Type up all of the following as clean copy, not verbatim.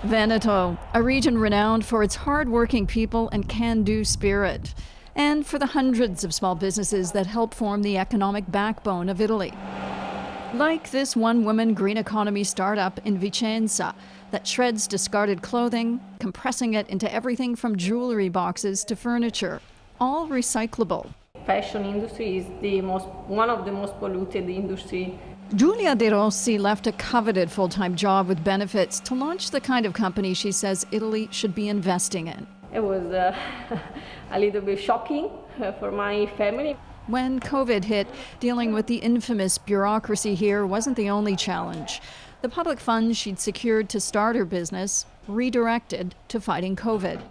Veneto, a region renowned for its hard-working people and can-do spirit, and for the hundreds of small businesses that help form the economic backbone of Italy. Like this one-woman green economy startup in Vicenza that shreds discarded clothing, compressing it into everything from jewelry boxes to furniture, all recyclable. Fashion industry is one of the most polluted industry. Giulia De Rossi left a coveted full-time job with benefits to launch the kind of company she says Italy should be investing in. It was a little bit shocking for my family. When COVID hit, dealing with the infamous bureaucracy here wasn't the only challenge. The public funds she'd secured to start her business redirected to fighting COVID.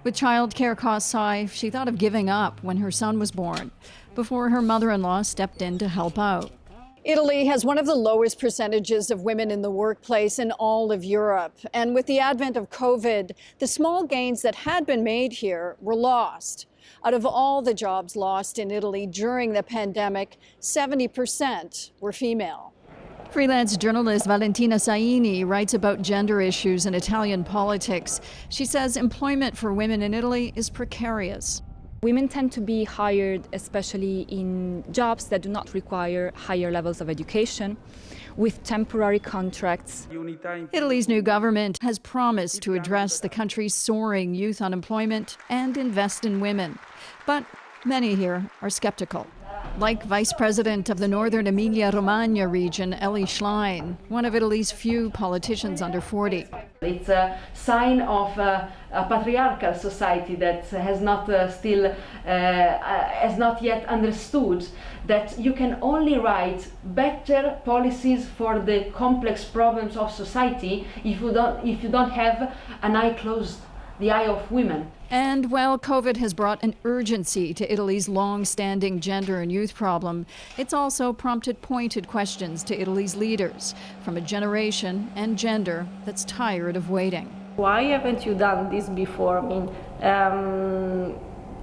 With childcare costs high, she thought of giving up when her son was born, before her mother-in-law stepped in to help out. Italy has one of the lowest percentages of women in the workplace in all of Europe. And with the advent of COVID, the small gains that had been made here were lost. Out of all the jobs lost in Italy during the pandemic, 70% were female. Freelance journalist Valentina Saini writes about gender issues in Italian politics. She says employment for women in Italy is precarious. Women tend to be hired, especially in jobs that do not require higher levels of education, with temporary contracts. Italy's new government has promised to address the country's soaring youth unemployment and invest in women. But many here are skeptical. Like Vice President of the Northern Emilia-Romagna region, Ellie Schlein, one of Italy's few politicians under 40. It's a sign of a patriarchal society that has not yet understood that you can only write better policies for the complex problems of society if you don't have an eye closed, the eye of women. And while COVID has brought an urgency to Italy's long-standing gender and youth problem, it's also prompted pointed questions to Italy's leaders from a generation and gender that's tired of waiting. Why haven't you done this before? I mean,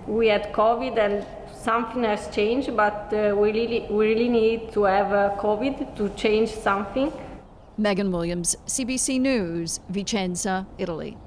we had COVID and something has changed, but we really need to have COVID to change something. Megan Williams, CBC News, Vicenza, Italy.